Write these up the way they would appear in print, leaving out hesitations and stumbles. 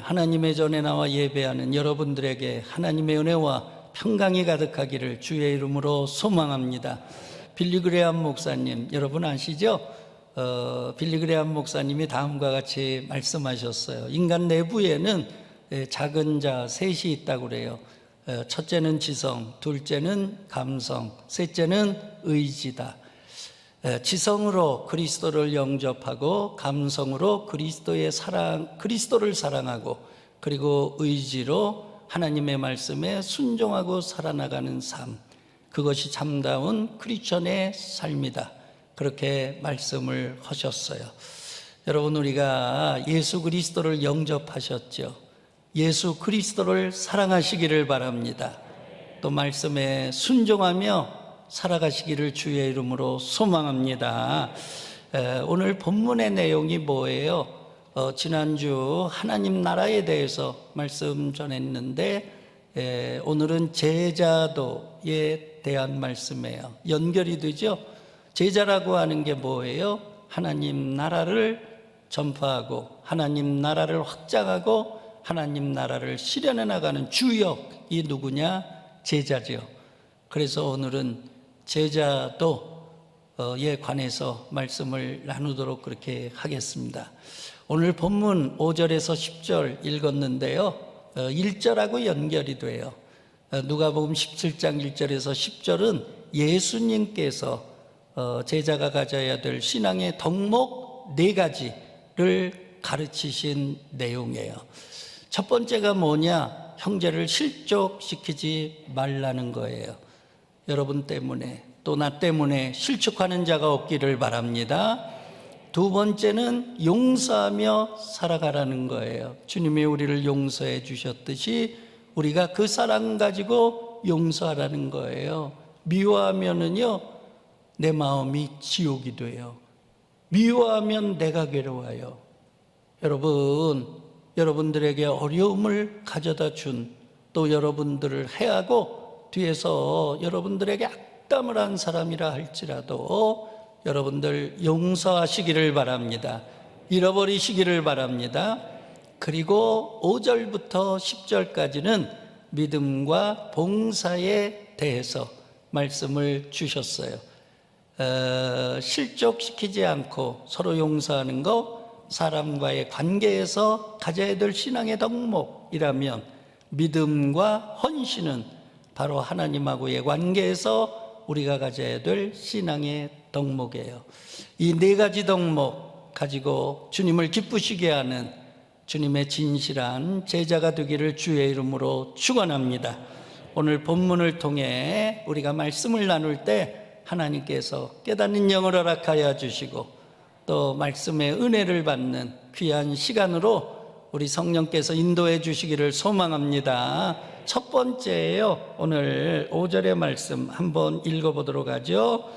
하나님의 전에 나와 예배하는 여러분들에게 하나님의 은혜와 평강이 가득하기를 주의 이름으로 소망합니다. 빌리그레암 목사님, 여러분 아시죠? 빌리그레암 목사님이 다음과 같이 말씀하셨어요. 인간 내부에는 작은 자 셋이 있다고 그래요. 첫째는 지성, 둘째는 감성, 셋째는 의지다. 지성으로 그리스도를 영접하고, 감성으로 그리스도를 사랑하고, 그리고 의지로 하나님의 말씀에 순종하고 살아나가는 삶, 그것이 참다운 크리스천의 삶이다. 그렇게 말씀을 하셨어요. 여러분, 우리가 예수 그리스도를 영접하셨죠. 예수 그리스도를 사랑하시기를 바랍니다. 또 말씀에 순종하며 살아가시기를 주의 이름으로 소망합니다. 오늘 본문의 내용이 뭐예요? 지난주 하나님 나라에 대해서 말씀 전했는데 오늘은 제자도에 대한 말씀이에요. 연결이 되죠? 제자라고 하는 게 뭐예요? 하나님 나라를 전파하고 하나님 나라를 확장하고 하나님 나라를 실현해 나가는 주역이 누구냐? 제자죠. 그래서 오늘은 제자도에 관해서 말씀을 나누도록 그렇게 하겠습니다. 오늘 본문 5절에서 10절 읽었는데요, 1절하고 연결이 돼요. 누가복음 17장 1절에서 10절은 예수님께서 제자가 가져야 될 신앙의 덕목 4가지를 가르치신 내용이에요. 첫 번째가 뭐냐? 형제를 실족시키지 말라는 거예요. 여러분 때문에 또 나 때문에 실족하는 자가 없기를 바랍니다. 두 번째는 용서하며 살아가라는 거예요. 주님이 우리를 용서해 주셨듯이 우리가 그 사랑 가지고 용서하라는 거예요. 미워하면은요, 내 마음이 지옥이 돼요. 미워하면 내가 괴로워요. 여러분들에게 어려움을 가져다 준, 또 여러분들을 해하고 뒤에서 여러분들에게 악담을 한 사람이라 할지라도 여러분들 용서하시기를 바랍니다. 잃어버리시기를 바랍니다. 그리고 5절부터 10절까지는 믿음과 봉사에 대해서 말씀을 주셨어요. 실족시키지 않고 서로 용서하는 거, 사람과의 관계에서 가져야 될 신앙의 덕목이라면 믿음과 헌신은 바로 하나님하고의 관계에서 우리가 가져야 될 신앙의 덕목이에요. 이 4가지 덕목 가지고 주님을 기쁘시게 하는 주님의 진실한 제자가 되기를 주의 이름으로 축원합니다. 오늘 본문을 통해 우리가 말씀을 나눌 때 하나님께서 깨닫는 영을 허락하여 주시고 또 말씀의 은혜를 받는 귀한 시간으로 우리 성령께서 인도해 주시기를 소망합니다. 첫 번째예요. 오늘 5절의 말씀 한번 읽어보도록 하죠.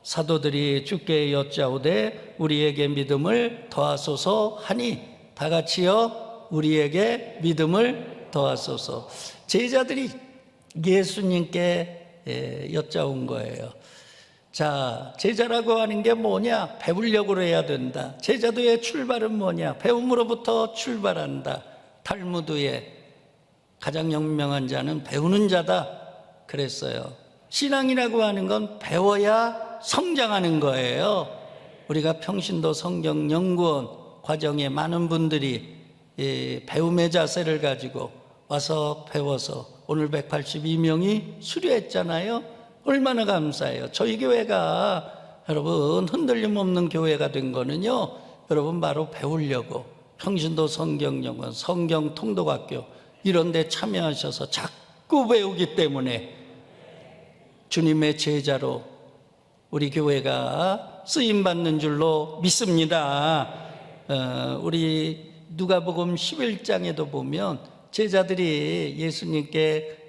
사도들이 주께 여짜오되 우리에게 믿음을 더하소서 하니, 다 같이요, 우리에게 믿음을 더하소서. 제자들이 예수님께 여짜온 거예요. 자, 제자라고 하는 게 뭐냐? 배우려고 해야 된다. 제자도의 출발은 뭐냐? 배움으로부터 출발한다. 탈무드의 가장 유명한 자는 배우는 자다 그랬어요. 신앙이라고 하는 건 배워야 성장하는 거예요. 우리가 평신도 성경 연구원 과정에 많은 분들이 배움의 자세를 가지고 와서 배워서 오늘 182명이 수료했잖아요. 얼마나 감사해요. 저희 교회가 여러분 흔들림 없는 교회가 된 거는요, 여러분 바로 배우려고 평신도 성경연구원, 성경통독학교 이런 데 참여하셔서 자꾸 배우기 때문에 주님의 제자로 우리 교회가 쓰임받는 줄로 믿습니다. 우리 누가복음 11장에도 보면 제자들이 예수님께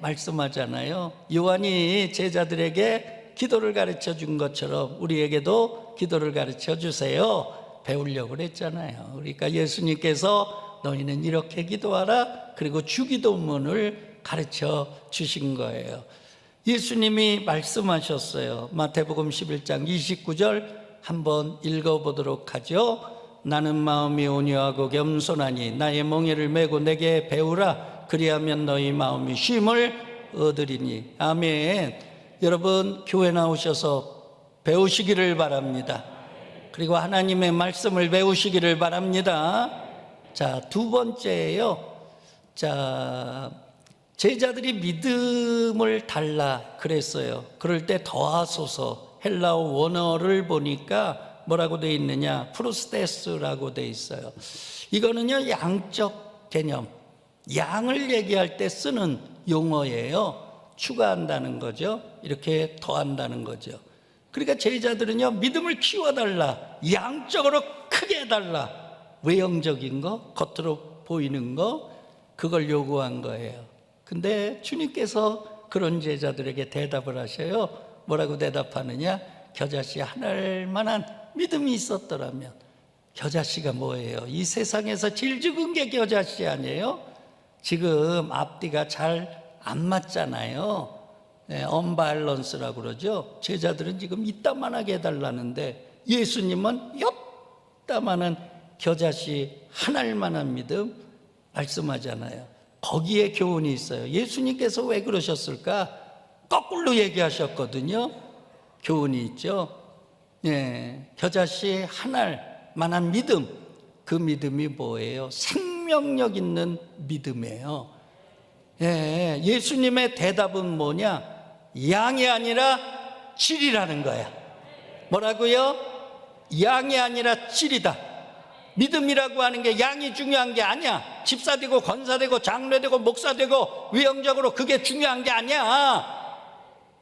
말씀하잖아요. 요한이 제자들에게 기도를 가르쳐 준 것처럼 우리에게도 기도를 가르쳐 주세요. 배우려고 그랬잖아요. 그러니까 예수님께서 너희는 이렇게 기도하라, 그리고 주기도문을 가르쳐 주신 거예요. 예수님이 말씀하셨어요. 마태복음 11장 29절 한번 읽어보도록 하죠. 나는 마음이 온유하고 겸손하니 나의 멍에를 메고 내게 배우라. 그리하면 너희 마음이 쉼을 얻으리니. 아멘. 여러분, 교회 나오셔서 배우시기를 바랍니다. 그리고 하나님의 말씀을 배우시기를 바랍니다. 자, 두 번째예요. 자, 제자들이 믿음을 달라 그랬어요. 그럴 때 더하소서. 헬라어 원어를 보니까 뭐라고 돼 있느냐, 프로스테스라고 돼 있어요. 이거는요, 양적 개념, 양을 얘기할 때 쓰는 용어예요. 추가한다는 거죠. 이렇게 더한다는 거죠. 그러니까 제자들은요, 믿음을 키워달라, 양적으로 크게 해달라, 외형적인 거, 겉으로 보이는 거, 그걸 요구한 거예요. 근데 주님께서 그런 제자들에게 대답을 하셔요. 뭐라고 대답하느냐? 겨자씨 하나일 만한 믿음이 있었더라면. 겨자씨가 뭐예요? 이 세상에서 제일 죽은 게 겨자씨 아니에요? 지금 앞뒤가 잘 안 맞잖아요. 네, 언밸런스라고 그러죠. 제자들은 지금 이따만하게 해달라는데 예수님은 이따만한 겨자씨 하나일 만한 믿음 말씀하잖아요. 거기에 교훈이 있어요. 예수님께서 왜 그러셨을까? 거꾸로 얘기하셨거든요. 교훈이 있죠. 예, 겨자씨 하나일 만한 믿음, 그 믿음이 뭐예요? 생명력 있는 믿음이에요. 예, 예수님의 대답은 뭐냐? 양이 아니라 질이라는 거야. 뭐라고요? 양이 아니라 질이다. 믿음이라고 하는 게 양이 중요한 게 아니야. 집사되고 권사되고 장로되고 목사되고 외형적으로 그게 중요한 게 아니야.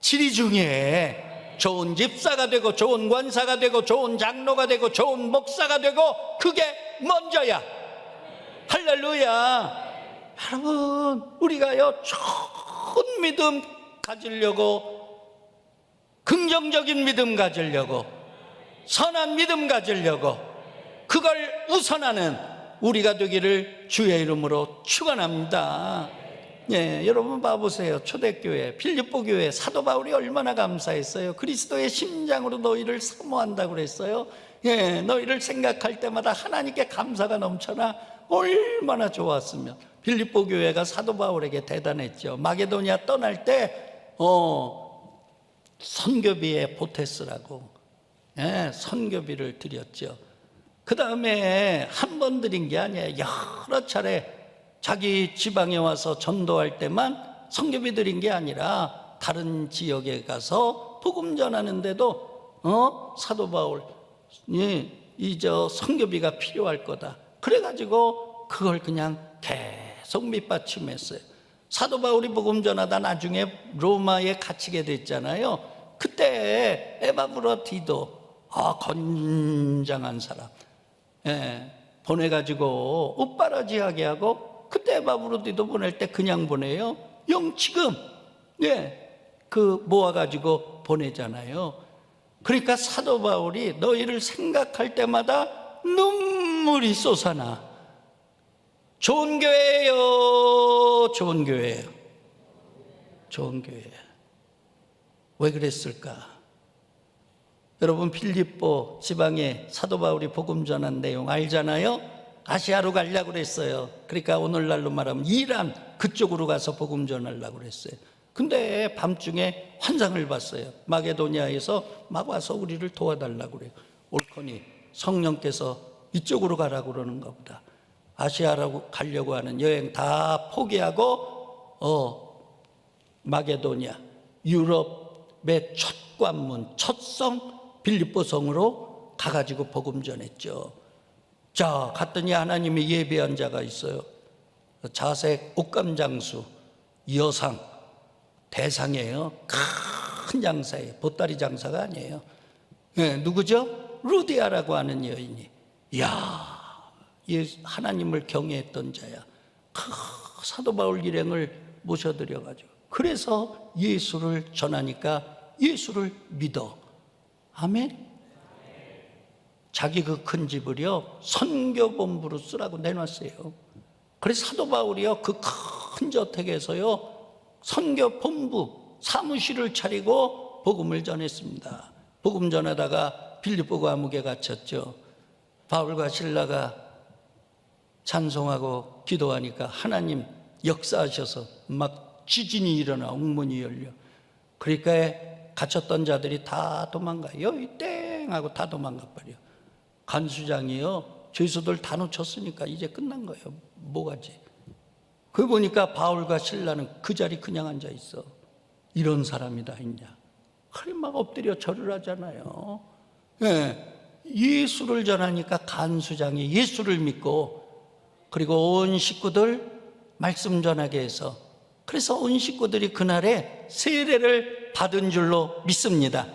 질이 중요해. 좋은 집사가 되고 좋은 권사가 되고 좋은 장로가 되고 좋은 목사가 되고 그게 먼저야. 할렐루야. 여러분, 우리가요 좋은 믿음 가지려고, 긍정적인 믿음 가지려고, 선한 믿음 가지려고, 그걸 우선하는 우리가 되기를 주의 이름으로 축원합니다. 예, 여러분 봐보세요. 초대교회, 빌립보 교회, 사도 바울이 얼마나 감사했어요. 그리스도의 심장으로 너희를 사모한다고 그랬어요. 예, 너희를 생각할 때마다 하나님께 감사가 넘쳐나 얼마나 좋았으면. 빌립보 교회가 사도 바울에게 대단했죠. 마게도니아 떠날 때 선교비에 보태스라고, 예, 선교비를 드렸죠. 그 다음에 한 번 드린 게 아니에요. 여러 차례 자기 지방에 와서 전도할 때만 선교비 드린 게 아니라 다른 지역에 가서 복음 전하는데도 사도 바울, 예, 이저 선교비가 필요할 거다. 그래가지고 그걸 그냥 계속 밑받침했어요. 사도 바울이 복음 전하다 나중에 로마에 갇히게 됐잖아요. 그때 에바브로디도, 건장한 사람, 예, 보내가지고 옷바라지하게 하고, 그때 에바브로디도 보낼 때 그냥 보내요. 영치금, 예, 그 모아가지고 보내잖아요. 그러니까 사도 바울이 너희를 생각할 때마다 눈물이 솟아나. 좋은 교회예요. 좋은 교회예요. 좋은 교회예요. 왜 그랬을까? 여러분, 빌립보 지방에 사도 바울이 복음 전한 내용 알잖아요. 아시아로 가려고 그랬어요. 그러니까 오늘날로 말하면 이란 그쪽으로 가서 복음 전하려고 그랬어요. 근데 밤중에 환상을 봤어요. 마게도니아에서 막 와서 우리를 도와달라고 그래요. 옳거니 성령께서 이쪽으로 가라고 그러는가 보다. 아시아라고 가려고 하는 여행 다 포기하고 마게도니아, 유럽의 첫 관문, 첫 성 빌립보 성으로 가가지고 복음 전했죠. 자, 갔더니 하나님이 예배한 자가 있어요. 자색 옥감장수 여상, 대상이에요. 큰 장사예요. 보따리 장사가 아니에요. 네, 누구죠? 루디아라고 하는 여인이. 이야, 하나님을 경외했던 자야. 사도 바울 일행을 모셔드려가지고, 그래서 예수를 전하니까 예수를 믿어. 아멘. 자기 그 큰 집을요 선교본부로 쓰라고 내놨어요. 그래서 사도 바울이요 그 큰 저택에서요 선교본부 사무실을 차리고 복음을 전했습니다. 복음 전하다가 빌립보 감옥에 갇혔죠. 바울과 실라가 찬송하고 기도하니까 하나님 역사하셔서 막 지진이 일어나 옥문이 열려. 그러니까 갇혔던 자들이 다 도망가요. 여기 땡 하고 다 도망가 버려. 간수장이요, 죄수들 다 놓쳤으니까 이제 끝난 거예요. 뭐가지? 그 보니까 바울과 실라는 그 자리 그냥 앉아 있어. 이런 사람이 다 있냐? 그래 막 엎드려 절을 하잖아요. 예수를 전하니까 간수장이 예수를 믿고, 그리고 온 식구들 말씀 전하게 해서, 그래서 온 식구들이 그날에 세례를 받은 줄로 믿습니다.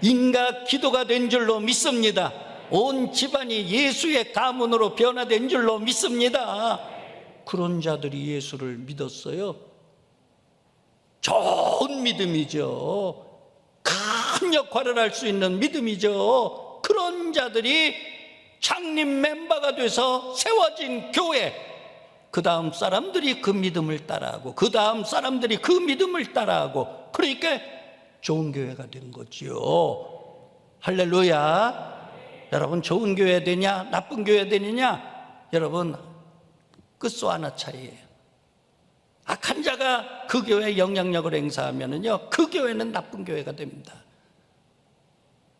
인과 기도가 된 줄로 믿습니다. 온 집안이 예수의 가문으로 변화된 줄로 믿습니다. 그런 자들이 예수를 믿었어요. 좋은 믿음이죠. 큰 역할을 할 수 있는 믿음이죠. 그런 자들이 창립 멤버가 돼서 세워진 교회, 그 다음 사람들이 그 믿음을 따라하고, 그 다음 사람들이 그 믿음을 따라하고, 그러니까 좋은 교회가 된 거지요. 할렐루야. 여러분, 좋은 교회 되냐 나쁜 교회 되느냐, 여러분 끝소 하나 차이예요. 악한 자가 그 교회에 영향력을 행사하면은요, 그 교회는 나쁜 교회가 됩니다.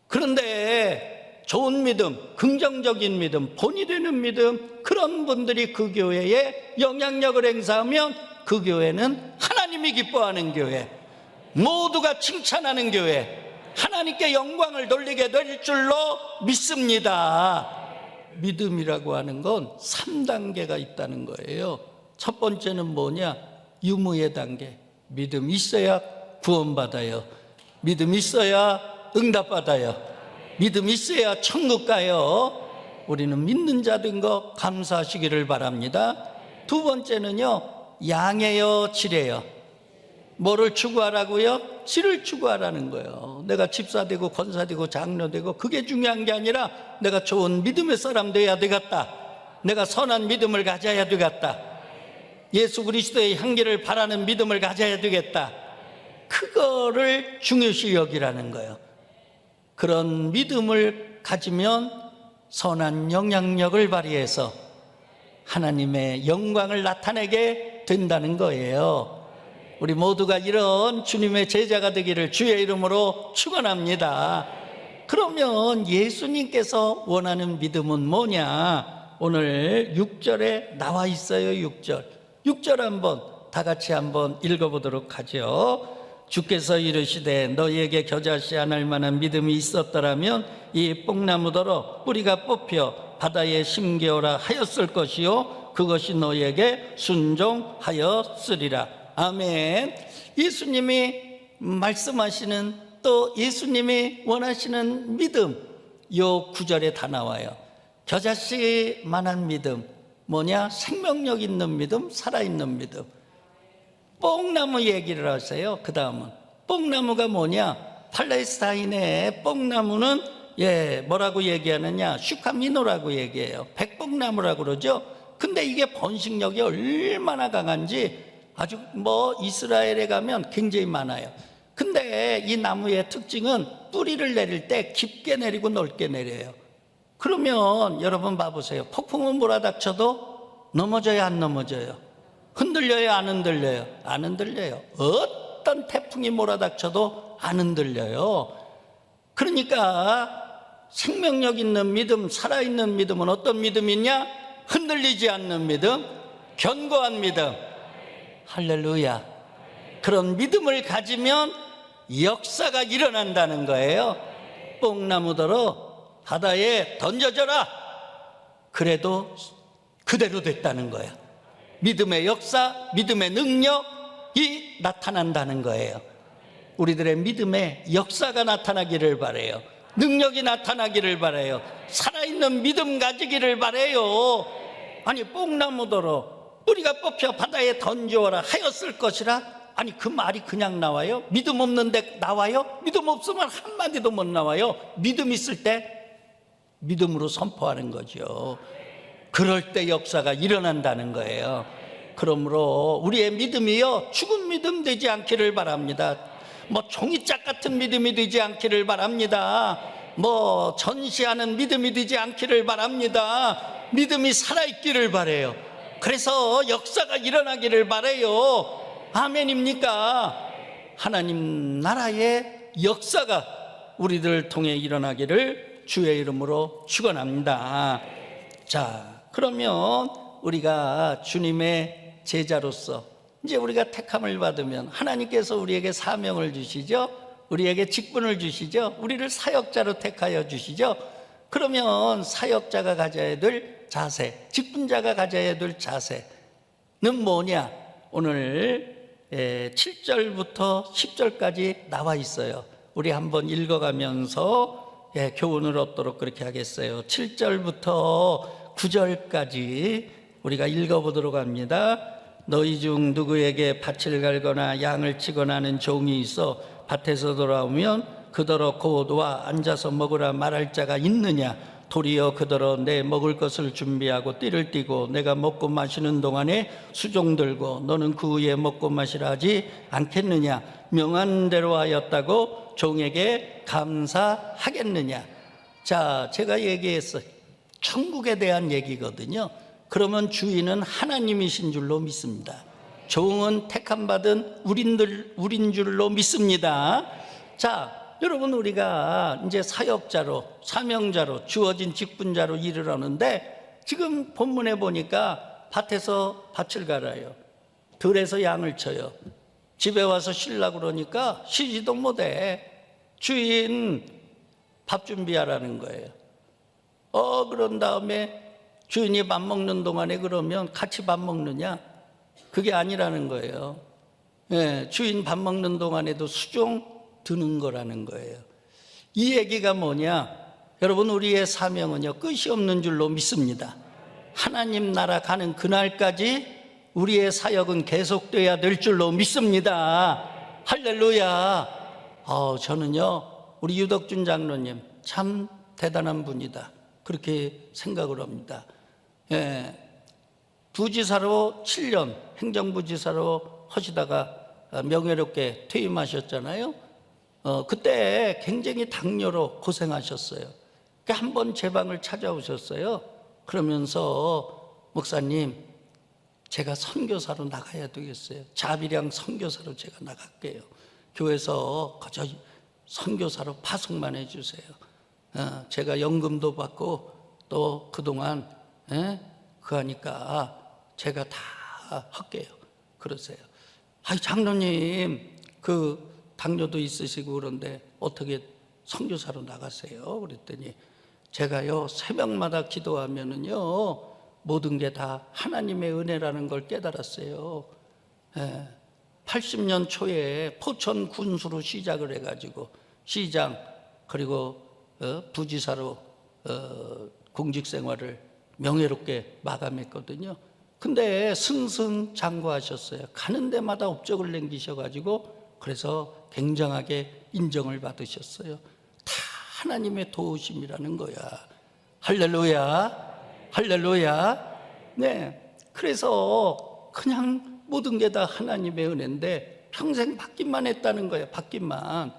그런데 좋은 믿음, 긍정적인 믿음, 본이 되는 믿음, 그런 분들이 그 교회에 영향력을 행사하면 그 교회는 하나님이 기뻐하는 교회, 모두가 칭찬하는 교회, 하나님께 영광을 돌리게 될 줄로 믿습니다. 믿음이라고 하는 건 3단계가 있다는 거예요. 첫 번째는 뭐냐? 유무의 단계. 믿음 있어야 구원받아요. 믿음 있어야 응답받아요. 믿음 있어야 천국 가요. 우리는 믿는 자 된 거 감사하시기를 바랍니다. 두 번째는요, 양해요, 질해요. 뭐를 추구하라고요? 질을 추구하라는 거예요. 내가 집사 되고 권사 되고 장로 되고 그게 중요한 게 아니라 내가 좋은 믿음의 사람 돼야 되겠다. 내가 선한 믿음을 가져야 되겠다. 예수 그리스도의 향기를 바라는 믿음을 가져야 되겠다. 그거를 중요시 여기라는 거예요. 그런 믿음을 가지면 선한 영향력을 발휘해서 하나님의 영광을 나타내게 된다는 거예요. 우리 모두가 이런 주님의 제자가 되기를 주의 이름으로 축원합니다. 그러면 예수님께서 원하는 믿음은 뭐냐? 오늘 6절에 나와 있어요. 6절 한번 다 같이 한번 읽어보도록 하죠. 주께서 이르시되 너희에게 겨자씨 안 할 만한 믿음이 있었더라면 이 뽕나무더러 뿌리가 뽑혀 바다에 심겨오라 하였을 것이요 그것이 너희에게 순종하였으리라. 아멘. 예수님이 말씀하시는, 또 예수님이 원하시는 믿음, 요 9절에 다 나와요. 겨자씨만한 믿음, 뭐냐? 생명력 있는 믿음, 살아있는 믿음. 뽕나무 얘기를 하세요. 그 다음은 뽕나무가 뭐냐? 팔레스타인의 뽕나무는 뭐라고 얘기하느냐? 슈카미노라고 얘기해요. 백뽕나무라고 그러죠. 근데 이게 번식력이 얼마나 강한지 아주 이스라엘에 가면 굉장히 많아요. 근데 이 나무의 특징은 뿌리를 내릴 때 깊게 내리고 넓게 내려요. 그러면 여러분 봐보세요. 폭풍은 몰아닥쳐도 넘어져요, 안 넘어져요? 흔들려요, 안 흔들려요? 안 흔들려요. 어떤 태풍이 몰아닥쳐도 안 흔들려요. 그러니까 생명력 있는 믿음, 살아있는 믿음은 어떤 믿음이냐? 흔들리지 않는 믿음, 견고한 믿음. 할렐루야. 그런 믿음을 가지면 역사가 일어난다는 거예요. 뽕나무더러 바다에 던져져라. 그래도 그대로 됐다는 거야. 믿음의 역사, 믿음의 능력이 나타난다는 거예요. 우리들의 믿음의 역사가 나타나기를 바라요. 능력이 나타나기를 바라요. 살아있는 믿음 가지기를 바라요. 아니, 뽕나무더러 뿌리가 뽑혀 바다에 던져오라 하였을 것이라. 아니, 그 말이 그냥 나와요? 믿음 없는데 나와요? 믿음 없으면 한마디도 못 나와요. 믿음 있을 때 믿음으로 선포하는 거죠. 그럴 때 역사가 일어난다는 거예요. 그러므로 우리의 믿음이요, 죽은 믿음 되지 않기를 바랍니다. 종이짝 같은 믿음이 되지 않기를 바랍니다. 전시하는 믿음이 되지 않기를 바랍니다. 믿음이 살아있기를 바라요. 그래서 역사가 일어나기를 바라요. 아멘입니까? 하나님 나라의 역사가 우리들 통해 일어나기를 주의 이름으로 축원합니다. 자, 그러면 우리가 주님의 제자로서 이제 우리가 택함을 받으면 하나님께서 우리에게 사명을 주시죠. 우리에게 직분을 주시죠. 우리를 사역자로 택하여 주시죠. 그러면 사역자가 가져야 될 자세, 직분자가 가져야 될 자세는 뭐냐? 오늘 7절부터 10절까지 나와 있어요. 우리 한번 읽어가면서 교훈을 얻도록 그렇게 하겠어요. 7절부터 9절까지 우리가 읽어보도록 합니다. 너희 중 누구에게 밭을 갈거나 양을 치거나 하는 종이 있어 밭에서 돌아오면 그더러 곧 와 앉아서 먹으라 말할 자가 있느냐? 도리어 그더러 내 먹을 것을 준비하고 띠를 띠고 내가 먹고 마시는 동안에 수종 들고 너는 그 후에 먹고 마시라 하지 않겠느냐? 명한 대로 하였다고 종에게 감사하겠느냐? 자, 제가 얘기했어요. 천국에 대한 얘기거든요. 그러면 주인은 하나님이신 줄로 믿습니다. 종은 택함받은 우린 줄로 믿습니다. 자, 여러분, 우리가 이제 사역자로, 사명자로, 주어진 직분자로 일을 하는데 지금 본문에 보니까 밭에서 밭을 갈아요. 들에서 양을 쳐요. 집에 와서 쉬려고 그러니까 쉬지도 못해. 주인 밥 준비하라는 거예요. 그런 다음에 주인이 밥 먹는 동안에 그러면 같이 밥 먹느냐? 그게 아니라는 거예요. 주인 밥 먹는 동안에도 수종 드는 거라는 거예요. 이 얘기가 뭐냐? 여러분, 우리의 사명은요, 끝이 없는 줄로 믿습니다. 하나님 나라 가는 그날까지 우리의 사역은 계속돼야 될 줄로 믿습니다. 할렐루야. 저는요, 우리 유덕준 장로님 참 대단한 분이다, 그렇게 생각을 합니다. 부지사로 7년 행정부지사로 하시다가 명예롭게 퇴임하셨잖아요. 그때 굉장히 당뇨로 고생하셨어요. 한 번 제 방을 찾아오셨어요. 그러면서 목사님, 제가 선교사로 나가야 되겠어요. 자비량 선교사로 제가 나갈게요. 교회에서 그저 선교사로 파송만 해주세요. 제가 연금도 받고 또 그동안 그하니까 제가 다 할게요. 그러세요. 장로님, 그 당뇨도 있으시고 그런데 어떻게 선교사로 나가세요? 그랬더니 제가요, 새벽마다 기도하면은요, 모든 게 다 하나님의 은혜라는 걸 깨달았어요. 80년 초에 포천 군수로 시작을 해가지고 시장 그리고 부지사로 공직 생활을 명예롭게 마감했거든요. 근데 승승장구하셨어요. 가는 데마다 업적을 남기셔가지고 그래서 굉장하게 인정을 받으셨어요. 다 하나님의 도우심이라는 거야. 할렐루야, 할렐루야. 네, 그래서 그냥 모든 게 다 하나님의 은혜인데 평생 받기만 했다는 거예요. 받기만.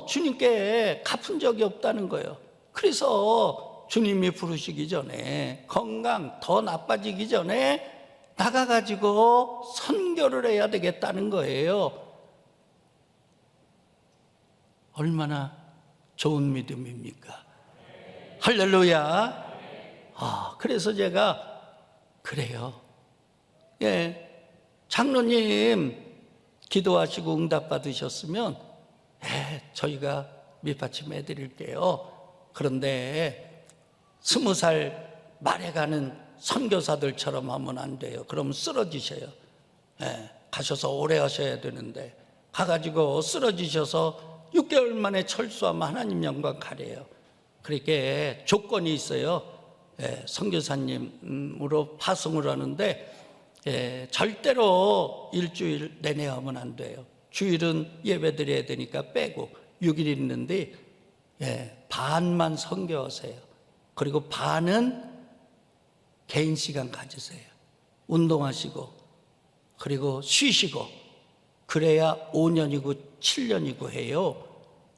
주님께 갚은 적이 없다는 거예요. 그래서 주님이 부르시기 전에, 건강 더 나빠지기 전에 나가가지고 선교를 해야 되겠다는 거예요. 얼마나 좋은 믿음입니까? 할렐루야. 그래서 제가 그래요. 장로님 기도하시고 응답 받으셨으면 저희가 밑받침해 드릴게요. 그런데 20살 말에 가는 선교사들처럼 하면 안 돼요. 그럼 쓰러지셔요. 가셔서 오래 하셔야 되는데 가가지고 쓰러지셔서 6개월 만에 철수하면 하나님 영광 가래요. 그렇게 조건이 있어요. 선교사님으로 파송을 하는데 절대로 일주일 내내 하면 안 돼요. 주일은 예배 드려야 되니까 빼고 6일 있는데 반만 선교하세요. 그리고 반은 개인 시간 가지세요. 운동하시고 그리고 쉬시고, 그래야 5년이고 7년이고 해요.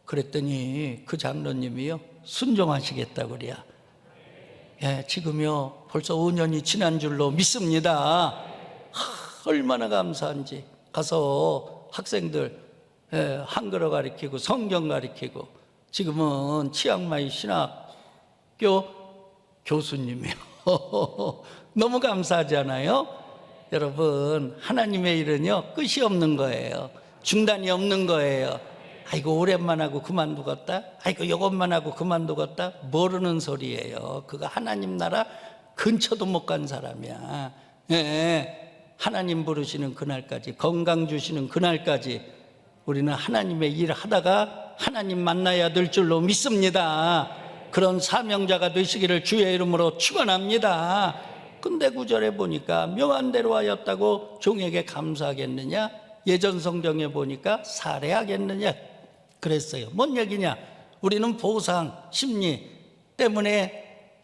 그랬더니 그 장로님이요, 순종하시겠다고 그래요. 예, 지금요 벌써 5년이 지난 줄로 믿습니다. 얼마나 감사한지. 가서 학생들 한글어 가르치고 성경 가르치고, 지금은 치앙마이 신학교 교수님이요. 너무 감사하잖아요. 여러분, 하나님의 일은요 끝이 없는 거예요. 중단이 없는 거예요. 아이고 오랜만 하고 그만두겠다, 아이고 요것만 하고 그만두겠다, 모르는 소리예요. 그거 하나님 나라 근처도 못 간 사람이야. 하나님 부르시는 그날까지, 건강 주시는 그날까지 우리는 하나님의 일 하다가 하나님 만나야 될 줄로 믿습니다. 그런 사명자가 되시기를 주의 이름으로 축원합니다. 근데 9절에 보니까 명한 대로 하였다고 종에게 감사하겠느냐, 예전 성경에 보니까 살해하겠느냐 그랬어요. 뭔 얘기냐? 우리는 보상, 심리 때문에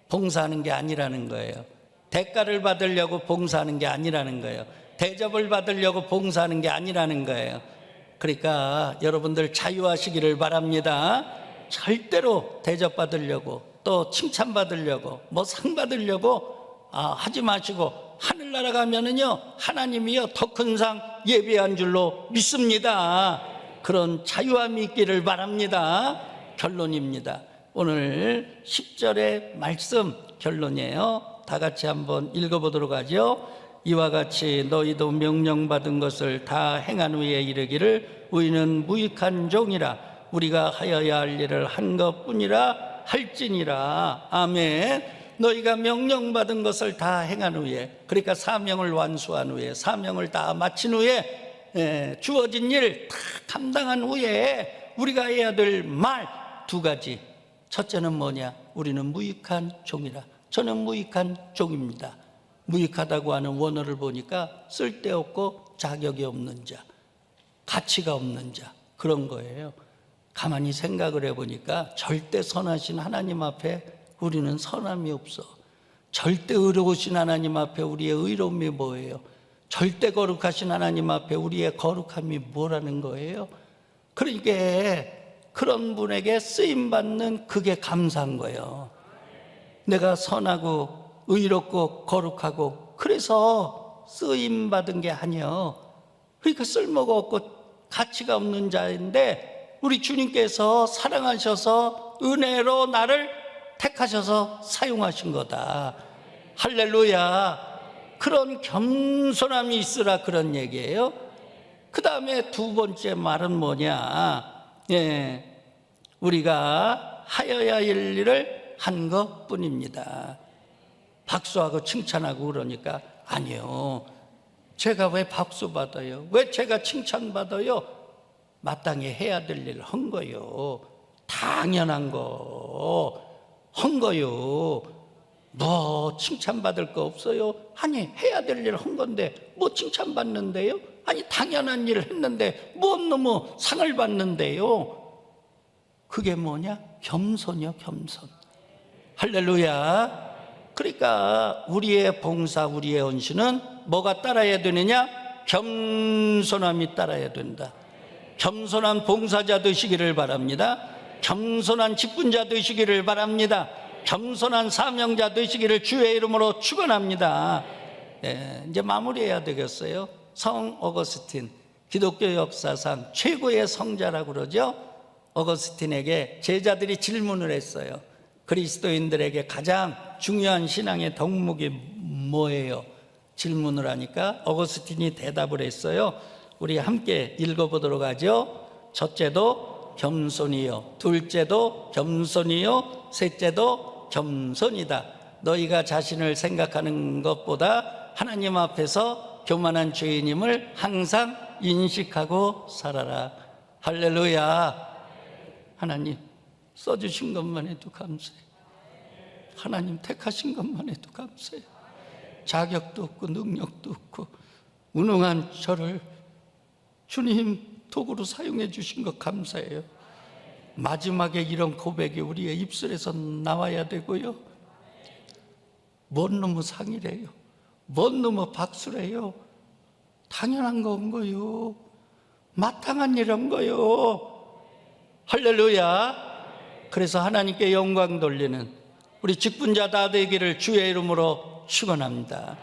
봉사하는 게 아니라는 거예요. 대가를 받으려고 봉사하는 게 아니라는 거예요. 대접을 받으려고 봉사하는 게 아니라는 거예요. 그러니까 여러분들 자유하시기를 바랍니다. 절대로 대접받으려고, 또 칭찬받으려고, 뭐 상 받으려고 하지 마시고, 하늘나라 가면은요 하나님이요 더 큰 상 예비한 줄로 믿습니다. 그런 자유함이 있기를 바랍니다. 결론입니다. 오늘 10절의 말씀 결론이에요. 다 같이 한번 읽어보도록 하죠. 이와 같이 너희도 명령받은 것을 다 행한 후에 이르기를 우리는 무익한 종이라, 우리가 하여야 할 일을 한 것뿐이라 할지니라. 아멘. 너희가 명령받은 것을 다 행한 후에, 그러니까 사명을 완수한 후에, 사명을 다 마친 후에, 주어진 일 다 감당한 후에 우리가 해야 될 말 두 가지. 첫째는 뭐냐? 우리는 무익한 종이라. 저는 무익한 종입니다. 무익하다고 하는 원어를 보니까 쓸데없고 자격이 없는 자, 가치가 없는 자, 그런 거예요. 가만히 생각을 해보니까 절대 선하신 하나님 앞에 우리는 선함이 없어. 절대 의로우신 하나님 앞에 우리의 의로움이 뭐예요? 절대 거룩하신 하나님 앞에 우리의 거룩함이 뭐라는 거예요? 그러니까 그런 분에게 쓰임받는 그게 감사한 거예요. 내가 선하고 의롭고 거룩하고 그래서 쓰임받은 게 아니에요. 그러니까 쓸모가 없고 가치가 없는 자인데 우리 주님께서 사랑하셔서 은혜로 나를 택하셔서 사용하신 거다. 할렐루야. 그런 겸손함이 있으라, 그런 얘기예요. 그 다음에 두 번째 말은 뭐냐? 우리가 하여야 할 일을 한 것뿐입니다. 박수하고 칭찬하고 그러니까 아니요. 제가 왜 박수 받아요? 왜 제가 칭찬받아요? 마땅히 해야 될 일을 한 거요. 당연한 거 한 거요. 뭐 칭찬받을 거 없어요? 아니, 해야 될 일을 한 건데 뭐 칭찬받는데요? 아니, 당연한 일을 했는데 뭔 너무 상을 받는데요? 그게 뭐냐? 겸손이요, 겸손. 할렐루야. 그러니까 우리의 봉사, 우리의 헌신은 뭐가 따라야 되느냐? 겸손함이 따라야 된다. 겸손한 봉사자 되시기를 바랍니다. 겸손한 직분자 되시기를 바랍니다. 겸손한 사명자 되시기를 주의 이름으로 축원합니다. 이제 마무리해야 되겠어요. 성 어거스틴, 기독교 역사상 최고의 성자라고 그러죠. 어거스틴에게 제자들이 질문을 했어요. 그리스도인들에게 가장 중요한 신앙의 덕목이 뭐예요? 질문을 하니까 어거스틴이 대답을 했어요. 우리 함께 읽어보도록 하죠. 첫째도 겸손이요, 둘째도 겸손이요, 셋째도 겸손이다. 너희가 자신을 생각하는 것보다 하나님 앞에서 교만한 죄인임을 항상 인식하고 살아라. 할렐루야. 하나님 써주신 것만 해도 감사해요. 하나님 택하신 것만 해도 감사해요. 자격도 없고 능력도 없고 무능한 저를 주님 도구로 사용해 주신 것 감사해요. 마지막에 이런 고백이 우리의 입술에서 나와야 되고요. 뭔 놈의 상이래요? 뭔 놈의 박수래요? 당연한 건 거요. 마땅한 일한 거요. 할렐루야. 그래서 하나님께 영광 돌리는 우리 직분자 다 되기를 주의 이름으로 축원합니다.